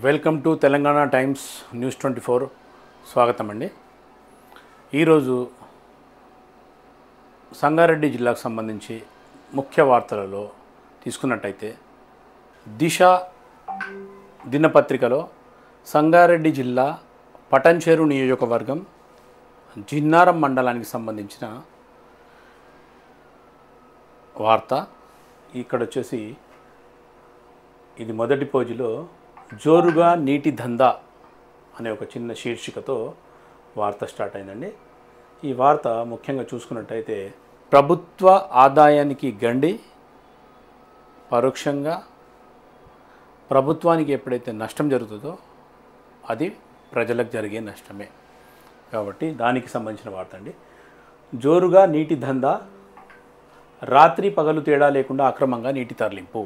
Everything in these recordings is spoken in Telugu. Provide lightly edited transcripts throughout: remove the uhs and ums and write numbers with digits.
Welcome to Telangana times news 24 స్వాగతం అండి. ఈరోజు సంగారెడ్డి జిల్లాకు సంబంధించి ముఖ్య వార్తలలో తీసుకున్నట్టయితే దిశ దినపత్రికలో సంగారెడ్డి జిల్లా పటంచెరు నియోజకవర్గం జిన్నారం మండలానికి సంబంధించిన వార్త. ఇక్కడ వచ్చేసి ఇది మొదటి పేజీలో జోరుగా నీటి దందా అనే ఒక చిన్న శీర్షికతో వార్త స్టార్ట్ అయిందండి. ఈ వార్త ముఖ్యంగా చూసుకున్నట్టయితే ప్రభుత్వ ఆదాయానికి గండి, పరోక్షంగా ప్రభుత్వానికి ఎప్పుడైతే నష్టం జరుగుతుందో అది ప్రజలకు జరిగే నష్టమే కాబట్టి దానికి సంబంధించిన వార్త అండి. జోరుగా నీటి దందా, రాత్రి పగలు తేడా లేకుండా అక్రమంగా నీటి తరలింపు,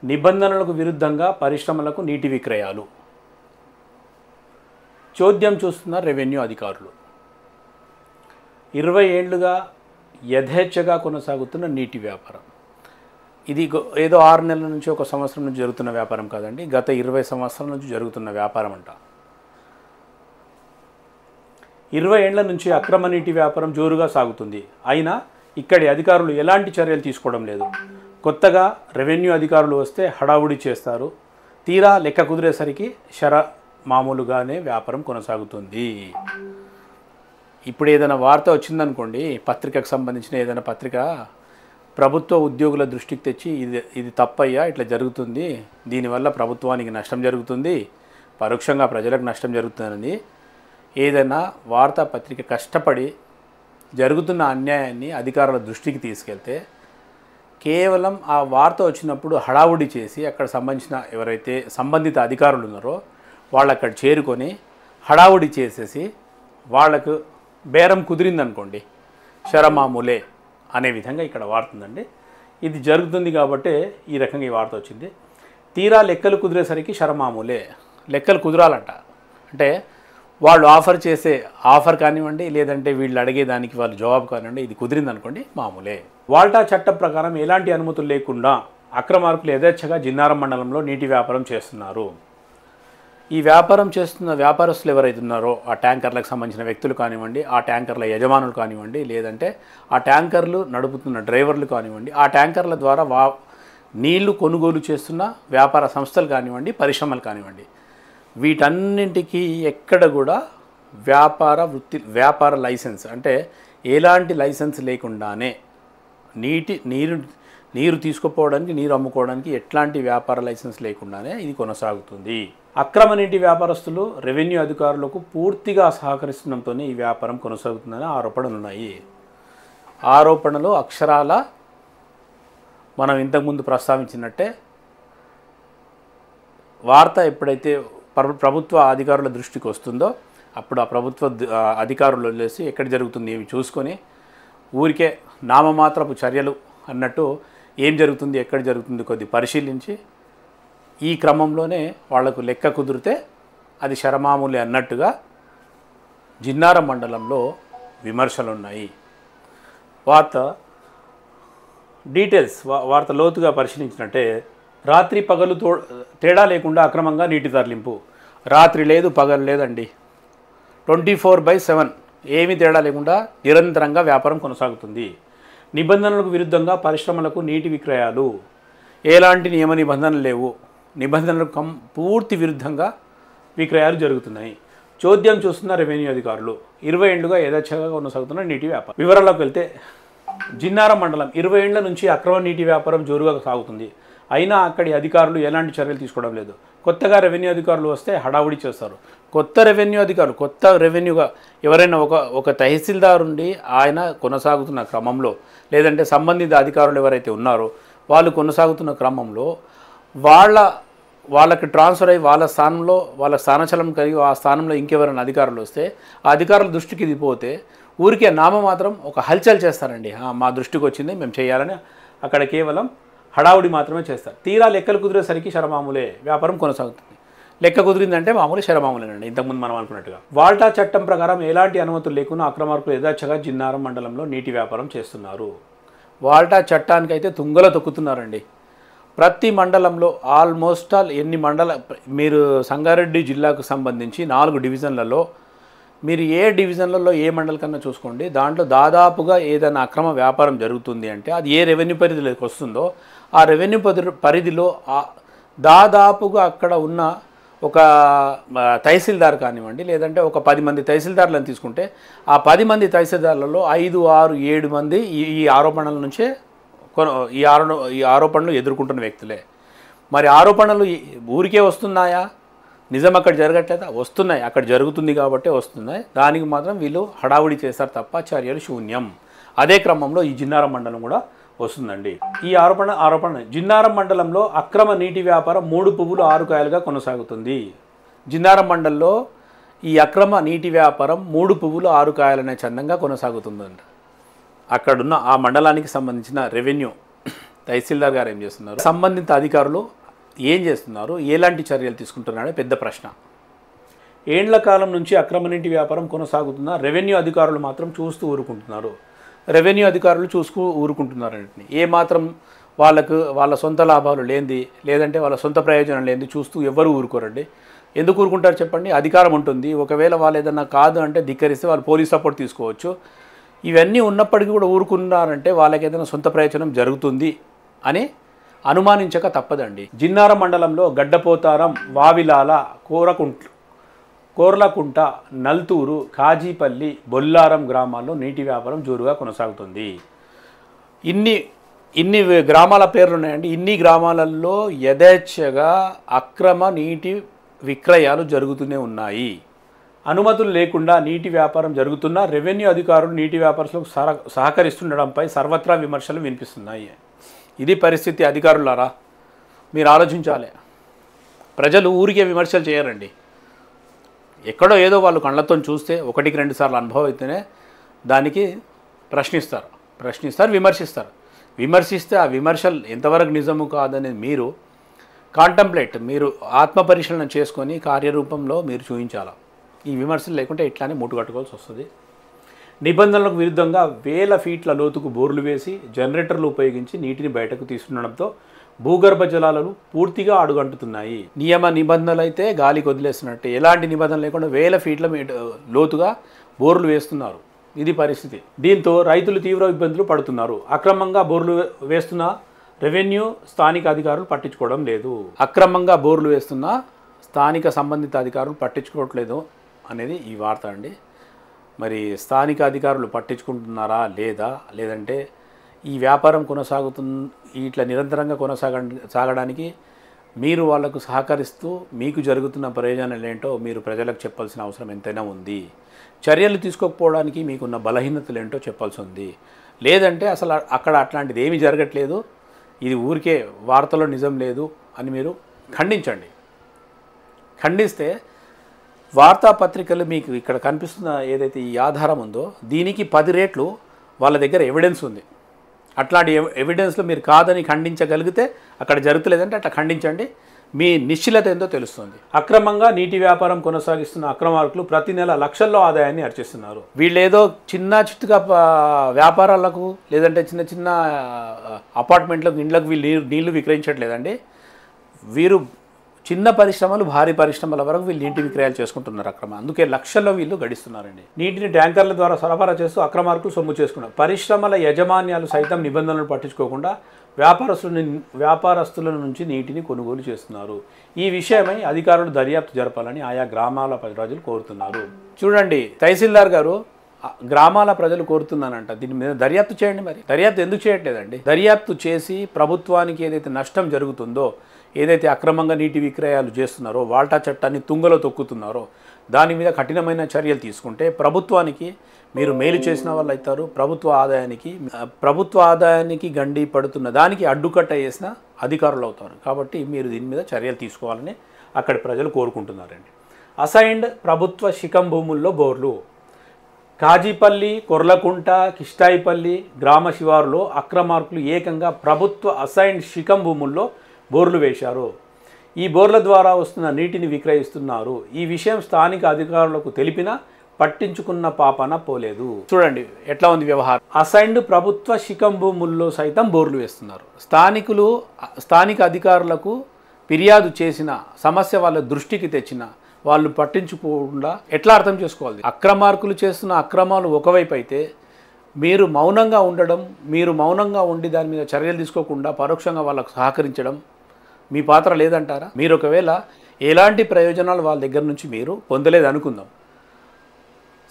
నిబంధనలకు విరుద్ధంగా పరిశ్రమలకు నీటి విక్రయాలు, చోద్యం చూస్తున్న రెవెన్యూ అధికారులు, 20 ఏళ్లుగా యథేచ్ఛగా కొనసాగుతున్న నీటి వ్యాపారం. ఇది ఏదో 6 నెలల నుంచి 1 సంవత్సరం నుంచి జరుగుతున్న వ్యాపారం కాదండి, గత 20 సంవత్సరాల నుంచి జరుగుతున్న వ్యాపారం అంట. 20 ఏళ్ల నుంచి అక్రమ నీటి వ్యాపారం జోరుగా సాగుతుంది. అయినా ఇక్కడి అధికారులు ఎలాంటి చర్యలు తీసుకోవడం లేదు. కొత్తగా రెవెన్యూ అధికారులు వస్తే హడావుడి చేస్తారు. తీరా లెక్క కుదిరేసరికి మామూలుగానే వ్యాపారం కొనసాగుతుంది. ఇప్పుడు ఏదైనా వార్త వచ్చిందనుకోండి, పత్రికకు సంబంధించిన ఏదైనా పత్రిక ప్రభుత్వ ఉద్యోగుల దృష్టికి తెచ్చి ఇది తప్పయ్యా, ఇట్లా జరుగుతుంది, దీనివల్ల ప్రభుత్వానికి నష్టం జరుగుతుంది, పరోక్షంగా ప్రజలకు నష్టం జరుగుతుందని ఏదైనా వార్తాపత్రిక కష్టపడి జరుగుతున్న అన్యాయాన్ని అధికారుల దృష్టికి తీసుకెళ్తే కేవలం ఆ వార్త వచ్చినప్పుడు హడావుడి చేసి అక్కడ సంబంధించిన ఎవరైతే సంబంధిత అధికారులు ఉన్నారో వాళ్ళు అక్కడ చేరుకొని హడావుడి చేసేసి వాళ్లకు బేరం కుదిరిందనుకోండి శరమామూలే అనే విధంగా ఇక్కడ వాడుతుందండి. ఇది జరుగుతుంది కాబట్టి ఈ రకంగా ఈ వార్త వచ్చింది. తీరా లెక్కలు కుదిరేసరికి శరమామూలే, లెక్కలు కుదరాలంట. అంటే వాళ్ళు ఆఫర్ చేసే ఆఫర్ కానివ్వండి, లేదంటే వీళ్ళు అడిగేదానికి వాళ్ళు జవాబు కానివ్వండి, ఇది కుదిరిందనుకోండి మామూలే. వాల్టా చట్టం ప్రకారం ఎలాంటి అనుమతులు లేకుండా అక్రమార్కులు యథేచ్ఛగా జిన్నారం మండలంలో నీటి వ్యాపారం చేస్తున్నారు. ఈ వ్యాపారం చేస్తున్న వ్యాపారస్తులు ఎవరైతే ఉన్నారో ఆ ట్యాంకర్లకు సంబంధించిన వ్యక్తులు కానివ్వండి, ఆ ట్యాంకర్ల యజమానులు కానివ్వండి, లేదంటే ఆ ట్యాంకర్లు నడుపుతున్న డ్రైవర్లు కానివ్వండి, ఆ ట్యాంకర్ల ద్వారా నీళ్లు కొనుగోలు చేస్తున్న వ్యాపార సంస్థలు కానివ్వండి, పరిశ్రమలు కానివ్వండి, వీటన్నింటికి ఎక్కడ కూడా వ్యాపార లైసెన్స్ అంటే ఎలాంటి లైసెన్స్ లేకుండానే నీరు తీసుకుపోవడానికి, నీరు అమ్ముకోవడానికి ఎట్లాంటి వ్యాపార లైసెన్స్ లేకుండానే ఇది కొనసాగుతుంది. అక్రమ నీటి వ్యాపారస్తులు రెవెన్యూ అధికారులకు పూర్తిగా సహకరిస్తుండటంతో ఈ వ్యాపారం కొనసాగుతుందని ఆరోపణలు ఉన్నాయి. ఆరోపణలు అక్షరాల మనం ఇంతకుముందు ప్రస్తావించినట్టే వార్త ఎప్పుడైతే ప్రభుత్వ అధికారుల దృష్టికి వస్తుందో అప్పుడు ఆ ప్రభుత్వ అధికారులు వదిలేసి ఎక్కడ జరుగుతుంది ఇవి చూసుకొని ఊరికే నామమాత్రపు చర్యలు అన్నట్టు ఏం జరుగుతుంది, ఎక్కడ జరుగుతుంది కొద్ది పరిశీలించి ఈ క్రమంలోనే వాళ్లకు లెక్క కుదిరితే అది శరమామూలి అన్నట్టుగా జిన్నారం మండలంలో విమర్శలు ఉన్నాయి. వార్త డీటెయిల్స్ వార్త లోతుగా పరిశీలించినట్టే రాత్రి పగలు తేడా లేకుండా అక్రమంగా నీటి తరలింపు. రాత్రి లేదు, పగలు లేదండి, 24/7 ఏమీ తేడా లేకుండా నిరంతరంగా వ్యాపారం కొనసాగుతుంది. నిబంధనలకు విరుద్ధంగా పరిశ్రమలకు నీటి విక్రయాలు, ఎలాంటి నియమ నిబంధనలు లేవు, నిబంధనలకు పూర్తి విరుద్ధంగా విక్రయాలు జరుగుతున్నాయి. చోద్యం చూస్తున్న రెవెన్యూ అధికారులు, 20 ఏళ్లుగా యథేచ్ఛగా కొనసాగుతున్న నీటి వ్యాపారం. వివరాల్లోకి వెళ్తే జిన్నారం మండలం 20 ఏళ్ల నుంచి అక్రమ నీటి వ్యాపారం జోరుగా సాగుతుంది. అయినా అక్కడి అధికారులు ఎలాంటి చర్యలు తీసుకోవడం లేదు. కొత్తగా రెవెన్యూ అధికారులు వస్తే హడావుడి చేస్తారు. కొత్త రెవెన్యూగా ఎవరైనా ఒక తహసీల్దార్ ఉండి ఆయన కొనసాగుతున్న క్రమంలో, లేదంటే సంబంధిత అధికారులు ఎవరైతే ఉన్నారో వాళ్ళు కొనసాగుతున్న క్రమంలో వాళ్ళకి ట్రాన్స్ఫర్ అయ్యి వాళ్ళ స్థానచలం కలిగి ఆ స్థానంలో ఇంకెవరైనా అధికారులు వస్తే ఆ అధికారుల దృష్టికి ఇది పోతే ఊరికే మాత్రం ఒక హల్చల్ చేస్తారండి. మా దృష్టికి వచ్చింది, మేము చేయాలని అక్కడ కేవలం హడావుడి మాత్రమే చేస్తారు. తీరా లెక్కలు కుదిరేసరికి శరమామూలే, వ్యాపారం కొనసాగుతుంది. లెక్క కుదిరిందంటే మామూలు శరమామూలేనండి, ఇంతకుముందు మనం అనుకున్నట్టుగా. వాల్టా చట్టం ప్రకారం ఎలాంటి అనుమతులు లేకుండా అక్రమార్కులు యథేచ్ఛగా జిన్నారం మండలంలో నీటి వ్యాపారం చేస్తున్నారు. వాల్టా చట్టానికైతే తుంగలో తొక్కుతున్నారండి. ప్రతి మండలంలో ఆల్మోస్ట్ ఆల్ ఎన్ని మీరు సంగారెడ్డి జిల్లాకు సంబంధించి 4 డివిజన్లలో మీరు ఏ డివిజన్లలో ఏ మండలం కన్నా చూసుకోండి, దాంట్లో దాదాపుగా ఏదైనా అక్రమ వ్యాపారం జరుగుతుంది అంటే అది ఏ రెవెన్యూ పరిధిలోకి వస్తుందో ఆ రెవెన్యూ పరిధిలో దాదాపుగా అక్కడ ఉన్న ఒక తహసీల్దార్ కానివ్వండి, లేదంటే ఒక 10 మంది తహసీల్దార్లను తీసుకుంటే ఆ 10 మంది తహసీల్దార్లలో 5, 6, 7 మంది ఈ ఆరోపణల నుంచే ఈ ఆరోపణలు ఎదుర్కొంటున్న వ్యక్తులే. మరి ఆరోపణలు ఊరికే వస్తున్నాయా? నిజం అక్కడ జరగట్లేదా? వస్తున్నాయి, అక్కడ జరుగుతుంది కాబట్టి వస్తున్నాయి. దానికి మాత్రం వీళ్ళు హడావుడి చేస్తారు తప్ప చర్యలు శూన్యం. అదే క్రమంలో ఈ జిన్నారం మండలం కూడా వస్తుందండి. ఈ ఆరోపణ జిన్నారం మండలంలో అక్రమ నీటి వ్యాపారం 3 పువ్వులు 6 కాయలుగా కొనసాగుతుంది. జిన్నారం మండలంలో ఈ అక్రమ నీటి వ్యాపారం 3 పువ్వులు 6 కాయలనే చందంగా కొనసాగుతుందండి. అక్కడున్న ఆ మండలానికి సంబంధించిన రెవెన్యూ తహసీల్దార్ గారు ఏం చేస్తున్నారు, సంబంధిత అధికారులు ఏం చేస్తున్నారు, ఎలాంటి చర్యలు తీసుకుంటున్నారనే పెద్ద ప్రశ్న. ఏండ్ల కాలం నుంచి అక్రమ నీటి వ్యాపారం కొనసాగుతున్న రెవెన్యూ అధికారులు మాత్రం చూస్తూ ఊరుకుంటున్నారు. ఊరుకుంటున్నారంటే ఏమాత్రం వాళ్ళ సొంత లాభాలు లేనిది, లేదంటే వాళ్ళ సొంత ప్రయోజనం లేనిది చూస్తూ ఎవరు ఊరుకోరండి. ఎందుకు ఊరుకుంటారు చెప్పండి? అధికారం ఉంటుంది. ఒకవేళ వాళ్ళు ఏదన్నా కాదు అంటే ధిక్కరిస్తే వాళ్ళు పోలీస్ సపోర్ట్ తీసుకోవచ్చు. ఇవన్నీ ఉన్నప్పటికీ కూడా ఊరుకున్నారంటే వాళ్ళకి ఏదైనా సొంత ప్రయోజనం జరుగుతుంది అని అనుమానించక తప్పదండి. జిన్నారం మండలంలో గడ్డపోతారం, వావిలాల, కోర్లకుంట, నల్తూరు, కాజీపల్లి, బొల్లారం గ్రామాల్లో నీటి వ్యాపారం జోరుగా కొనసాగుతుంది. ఇన్ని గ్రామాల పేర్లు ఉన్నాయండి. ఇన్ని గ్రామాలలో యథేచ్ఛగా అక్రమ నీటి విక్రయాలు జరుగుతూనే ఉన్నాయి. అనుమతులు లేకుండా నీటి వ్యాపారం జరుగుతున్న రెవెన్యూ అధికారులు నీటి వ్యాపారులకు సహకరిస్తుండడంపై సర్వత్రా విమర్శలు వినిపిస్తున్నాయి. ఇది పరిస్థితి. అధికారులారా, మీరు ఆలోచించాలి. ప్రజలు ఊరికే విమర్శలు చేయరండి. ఎక్కడో ఏదో వాళ్ళు కళ్ళతో చూస్తే 1-2 సార్లు అనుభవం అయితేనే దానికి ప్రశ్నిస్తారు, విమర్శిస్తే ఆ విమర్శలు ఎంతవరకు నిజము కాదనేది మీరు మీరు ఆత్మపరిశీలన చేసుకొని కార్యరూపంలో మీరు చూపించాలి. ఈ విమర్శలు లేకుంటే ఇట్లానే మూటగట్టుకోవాల్సి వస్తుంది. నిబంధనలకు విరుద్ధంగా 1000 ఫీట్ల లోతుకు బోర్లు వేసి జనరేటర్లు ఉపయోగించి నీటిని బయటకు తీస్తుండడంతో భూగర్భ జలాలు పూర్తిగా అడుగంటుతున్నాయి. నియమ నిబంధనలు అయితే గాలికి వదిలేస్తున్నట్టే. ఎలాంటి నిబంధనలు లేకుండా 1000 ఫీట్ల లోతుగా బోర్లు వేస్తున్నారు. ఇది పరిస్థితి. దీంతో రైతులు తీవ్ర ఇబ్బందులు పడుతున్నారు. అక్రమంగా బోర్లు వేస్తున్న రెవెన్యూ స్థానిక అధికారులు పట్టించుకోవడం లేదు. అక్రమంగా బోర్లు వేస్తున్న స్థానిక సంబంధిత అధికారులు పట్టించుకోవట్లేదు అనేది ఈ వార్త అండి. మరి స్థానిక అధికారులు పట్టించుకుంటున్నారా లేదంటే ఈ వ్యాపారం ఇట్లా నిరంతరంగా సాగడానికి మీరు వాళ్లకు సహకరిస్తూ మీకు జరుగుతున్న ప్రయోజనాలు ఏంటో మీరు ప్రజలకు చెప్పాల్సిన అవసరం ఎంతైనా ఉంది. చర్యలు తీసుకోకపోవడానికి మీకున్న బలహీనతలు ఏంటో చెప్పాల్సి ఉంది. లేదంటే అసలు అక్కడ అట్లాంటిది ఏమీ జరగట్లేదు, ఇది ఊరికే వార్తలో నిజం లేదు అని మీరు ఖండిస్తే వార్తాపత్రికలు మీకు ఇక్కడ కనిపిస్తున్న ఏదైతే ఈ ఆధారం ఉందో దీనికి 10 రెట్లు వాళ్ళ దగ్గర ఎవిడెన్స్ ఉంది. అట్లాంటి ఎవిడెన్స్లో మీరు కాదని ఖండించగలిగితే అక్కడ జరుగుతలేదంటే అట్లా ఖండించండి. మీ నిశ్చలత ఏందో తెలుస్తుంది. అక్రమంగా నీటి వ్యాపారం కొనసాగిస్తున్న అక్రమార్కులు ప్రతి నెల లక్షల్లో ఆదాయాన్ని అర్చిస్తున్నారు. వీళ్ళేదో చిన్నగా వ్యాపారాలకు లేదంటే చిన్న అపార్ట్మెంట్లకు ఇండ్లకు వీళ్ళు నీళ్లు విక్రయించట్లేదండి. వీరు చిన్న పరిశ్రమలు భారీ పరిశ్రమల వరకు వీళ్ళు నీటి విక్రయాలు చేసుకుంటున్నారు అక్రమ. అందుకే లక్షల్లో వీళ్ళు గడిస్తున్నారండి. నీటిని ట్యాంకర్ల ద్వారా సరఫరా చేస్తూ అక్రమార్కులు సొమ్ము చేసుకున్నారు. పరిశ్రమల యజమాన్యాలు సైతం నిబంధనలు పట్టించుకోకుండా వ్యాపారస్తుల నుంచి నీటిని కొనుగోలు చేస్తున్నారు. ఈ విషయమై అధికారులు దర్యాప్తు జరపాలని ఆయా గ్రామాల ప్రజలు కోరుతున్నారు. చూడండి, తహసీల్దార్ గారు గ్రామాల ప్రజలు కోరుతున్నానంట, దీని మీద దర్యాప్తు చేయండి. మరి దర్యాప్తు ఎందుకు చేయట్లేదండి? దర్యాప్తు చేసి ప్రభుత్వానికి ఏదైతే నష్టం జరుగుతుందో, ఏదైతే అక్రమంగా నీటి విక్రయాలు చేస్తున్నారో, వాల్టా చట్టాన్ని తుంగలో తొక్కుతున్నారో దాని మీద కఠినమైన చర్యలు తీసుకుంటే ప్రభుత్వానికి మీరు మేలు చేసిన వాళ్ళు అవుతారు. ప్రభుత్వ ఆదాయానికి గండి పడుతున్న దానికి అడ్డుకట్ట చేసిన అధికారులు అవుతారు. కాబట్టి మీరు దీని మీద చర్యలు తీసుకోవాలని అక్కడి ప్రజలు కోరుకుంటున్నారండి. అసైన్డ్ ప్రభుత్వ శిఖం భూముల్లో బోర్లు. కాజీపల్లి, కొర్లకుంట, కిష్టాయిపల్లి గ్రామ శివారులో అక్రమార్కులు ఏకంగా ప్రభుత్వ అసైన్డ్ శిఖం భూముల్లో బోర్లు వేశారు. ఈ బోర్ల ద్వారా వస్తున్న నీటిని విక్రయిస్తున్నారు. ఈ విషయం స్థానిక అధికారులకు తెలిపినా పట్టించుకున్న పాపన పోలేదు. చూడండి ఎట్లా ఉంది వ్యవహారం. అసైన్డ్ ప్రభుత్వ శిఖం భూముల్లో సైతం బోర్లు వేస్తున్నారు. స్థానిక అధికారులకు ఫిర్యాదు చేసిన సమస్య వాళ్ళ దృష్టికి తెచ్చిన వాళ్ళు పట్టించుకోకుండా ఎట్లా అర్థం చేసుకోవాలి? అక్రమార్కులు చేస్తున్న అక్రమాలు ఒకవైపు అయితే మీరు మౌనంగా ఉండడం, మీరు మౌనంగా ఉండి దాని మీద చర్యలు తీసుకోకుండా పరోక్షంగా వాళ్ళకు సహకరించడం మీ పాత్ర లేదంటారా? మీరు ఒకవేళ ఎలాంటి ప్రయోజనాలు వాళ్ళ దగ్గర నుంచి మీరు పొందలేదు అనుకుందాం,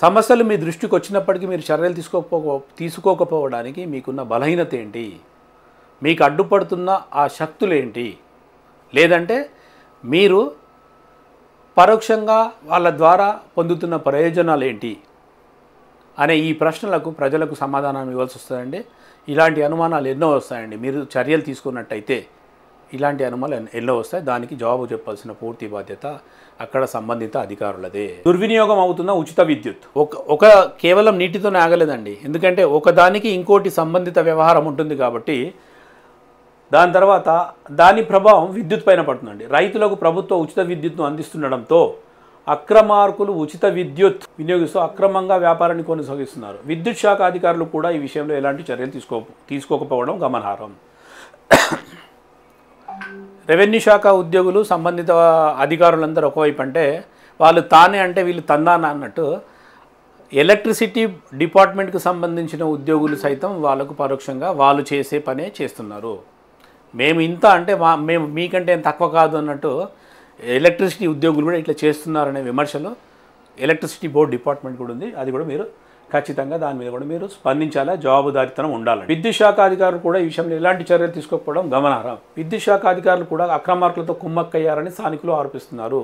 సమస్యలు మీ దృష్టికి వచ్చినప్పటికీ మీరు చర్యలు తీసుకోకపోవడానికి మీకున్న బలహీనత ఏంటి? మీకు అడ్డుపడుతున్న ఆ శక్తులు ఏంటి? లేదంటే మీరు పరోక్షంగా వాళ్ళ ద్వారా పొందుతున్న ప్రయోజనాలు ఏంటి అనే ఈ ప్రశ్నలకు ప్రజలకు సమాధానం ఇవ్వాల్సి వస్తుందండి. ఇలాంటి అనుమానాలు ఎన్నో వస్తాయండి. మీరు చర్యలు తీసుకున్నట్టయితే ఇలాంటి అనుమానాలు ఎన్నో వస్తాయి. దానికి జవాబు చెప్పాల్సిన పూర్తి బాధ్యత అక్కడ సంబంధిత అధికారులదే. దుర్వినియోగం అవుతున్న ఉచిత విద్యుత్ ఒక కేవలం నీటితోనే ఆగలేదండి. ఎందుకంటే ఒకదానికి ఇంకోటి సంబంధిత వ్యవహారం ఉంటుంది కాబట్టి దాని తర్వాత దాని ప్రభావం విద్యుత్ పైన పడుతుందండి. రైతులకు ప్రభుత్వ ఉచిత విద్యుత్ను అందిస్తుండడంతో అక్రమార్కులు ఉచిత విద్యుత్ వినియోగిస్తూ అక్రమంగా వ్యాపారాన్ని కొనసాగిస్తున్నారు. విద్యుత్ శాఖ అధికారులు కూడా ఈ విషయంలో ఎలాంటి చర్యలు తీసుకోకపోవడం గమనార్హం. రెవెన్యూ శాఖ ఉద్యోగులు సంబంధిత అధికారులందరూ ఒకవైపు అంటే వాళ్ళు తానే అంటే వీళ్ళు తందానా అన్నట్టు ఎలక్ట్రిసిటీ డిపార్ట్మెంట్కి సంబంధించిన ఉద్యోగులు సైతం వాళ్ళకు పరోక్షంగా వాళ్ళు చేసే పనే చేస్తున్నారు. మేము ఇంత అంటే మేము మీకంటే ఏం తక్కువ కాదు అన్నట్టు ఎలక్ట్రిసిటీ ఉద్యోగులు కూడా ఇట్లా చేస్తున్నారనే విమర్శలు ఎలక్ట్రిసిటీ బోర్డు డిపార్ట్మెంట్ కూడా ఉంది. అది కూడా మీరు ఖచ్చితంగా దాని మీద కూడా మీరు స్పందించాలా, జవాబుదారీతనం ఉండాలి. విద్యుత్ శాఖ అధికారులు కూడా ఈ విషయంలో ఎలాంటి చర్యలు తీసుకోకపోవడం గమనార్హం. విద్యుత్ శాఖ అధికారులు కూడా అక్రమార్కులతో కుమ్మక్కయ్యారని స్థానికులు ఆరోపిస్తున్నారు.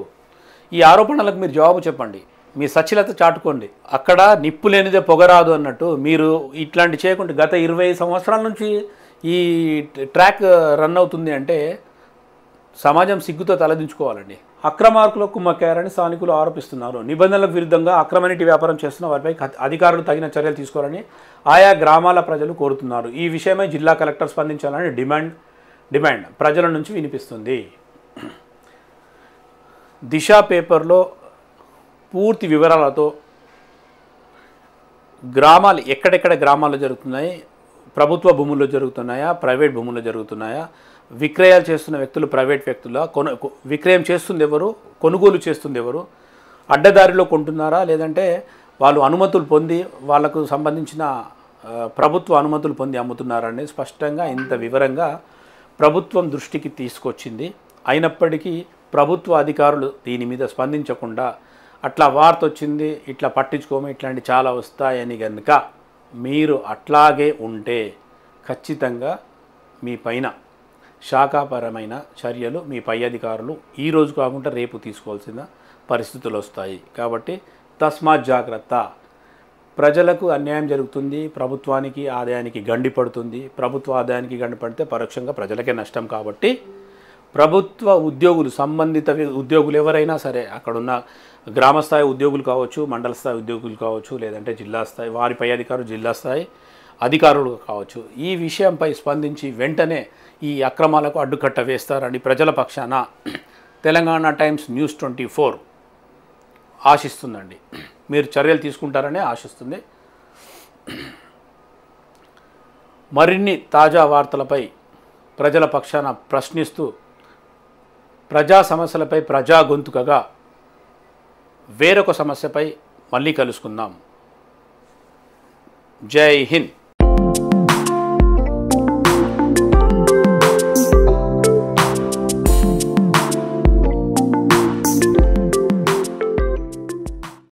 ఈ ఆరోపణలకు మీరు జవాబు చెప్పండి, మీ సచ్ఛిలత చాటుకోండి. అక్కడ నిప్పు లేనిదే పొగరాదు అన్నట్టు మీరు ఇట్లాంటి చేయకుండా గత 20 సంవత్సరాల నుంచి ఈ ట్రాక్ రన్ అవుతుంది అంటే సమాజం సిగ్గుతో తలదించుకోవాలండి. అక్రమార్కులకు కుమ్మక్కారని స్థానికులు ఆరోపిస్తున్నారు. నిబంధనలకు విరుద్ధంగా అక్రమనీటి వ్యాపారం చేస్తున్న వారిపై అధికారులు తగిన చర్యలు తీసుకోవాలని ఆయా గ్రామాల ప్రజలు కోరుతున్నారు. ఈ విషయమై జిల్లా కలెక్టర్ స్పందించాలని డిమాండ్ ప్రజల నుంచి వినిపిస్తుంది. దిశ పేపర్లో పూర్తి వివరాలతో గ్రామాలు ఎక్కడెక్కడ గ్రామాల్లో జరుగుతున్నాయి, ప్రభుత్వ భూముల్లో జరుగుతున్నాయా, ప్రైవేట్ భూముల్లో జరుగుతున్నాయా, విక్రయాలు చేస్తున్న వ్యక్తులు ప్రైవేట్ వ్యక్తుల, విక్రయం చేస్తుంది ఎవరు, కొనుగోలు చేస్తుంది ఎవరు, అడ్డదారిలో కొంటున్నారా లేదంటే వాళ్ళు అనుమతులు పొంది వాళ్లకు సంబంధించిన ప్రభుత్వ అనుమతులు పొంది అమ్ముతున్నారా అనేది స్పష్టంగా ఇంత వివరంగా ప్రభుత్వం దృష్టికి తీసుకొచ్చింది. అయినప్పటికీ ప్రభుత్వ అధికారులు దీని మీద స్పందించకుండా అట్లా వార్త వచ్చింది ఇట్లా పట్టించుకోము ఇట్లాంటి చాలా వస్తాయని కనుక మీరు అట్లాగే ఉంటే ఖచ్చితంగా మీ పైన శాఖాపరమైన చర్యలు మీ పై అధికారులు ఈరోజు కాకుండా రేపు తీసుకోవాల్సిన పరిస్థితులు వస్తాయి. కాబట్టి తస్మాత్ జాగ్రత్త. ప్రజలకు అన్యాయం జరుగుతుంది, ప్రభుత్వానికి ఆదాయానికి గండి పడుతుంది. ప్రభుత్వ ఆదాయానికి గండి పడితే పరోక్షంగా ప్రజలకే నష్టం. కాబట్టి ప్రభుత్వ ఉద్యోగులు సంబంధిత ఉద్యోగులు ఎవరైనా సరే అక్కడున్న గ్రామస్థాయి ఉద్యోగులు కావచ్చు, మండల స్థాయి ఉద్యోగులు కావచ్చు, లేదంటే జిల్లా స్థాయి వారి పై అధికారులు జిల్లా స్థాయి అధికారులు కావచ్చు, ఈ విషయంపై స్పందించి వెంటనే ఈ అక్రమాలకు అడ్డుకట్ట వేస్తారని ప్రజల పక్షాన తెలంగాణ టైమ్స్ న్యూస్ 24 ఆశిస్తుందండి. మీరు చర్యలు తీసుకుంటారనే ఆశిస్తుంది. మరిన్ని తాజా వార్తలపై ప్రజల పక్షాన ప్రశ్నిస్తూ ప్రజా సమస్యలపై ప్రజా గొంతుకగా వేరొక సమస్యపై మళ్ళీ కలుసుకుందాం. జై హింద్.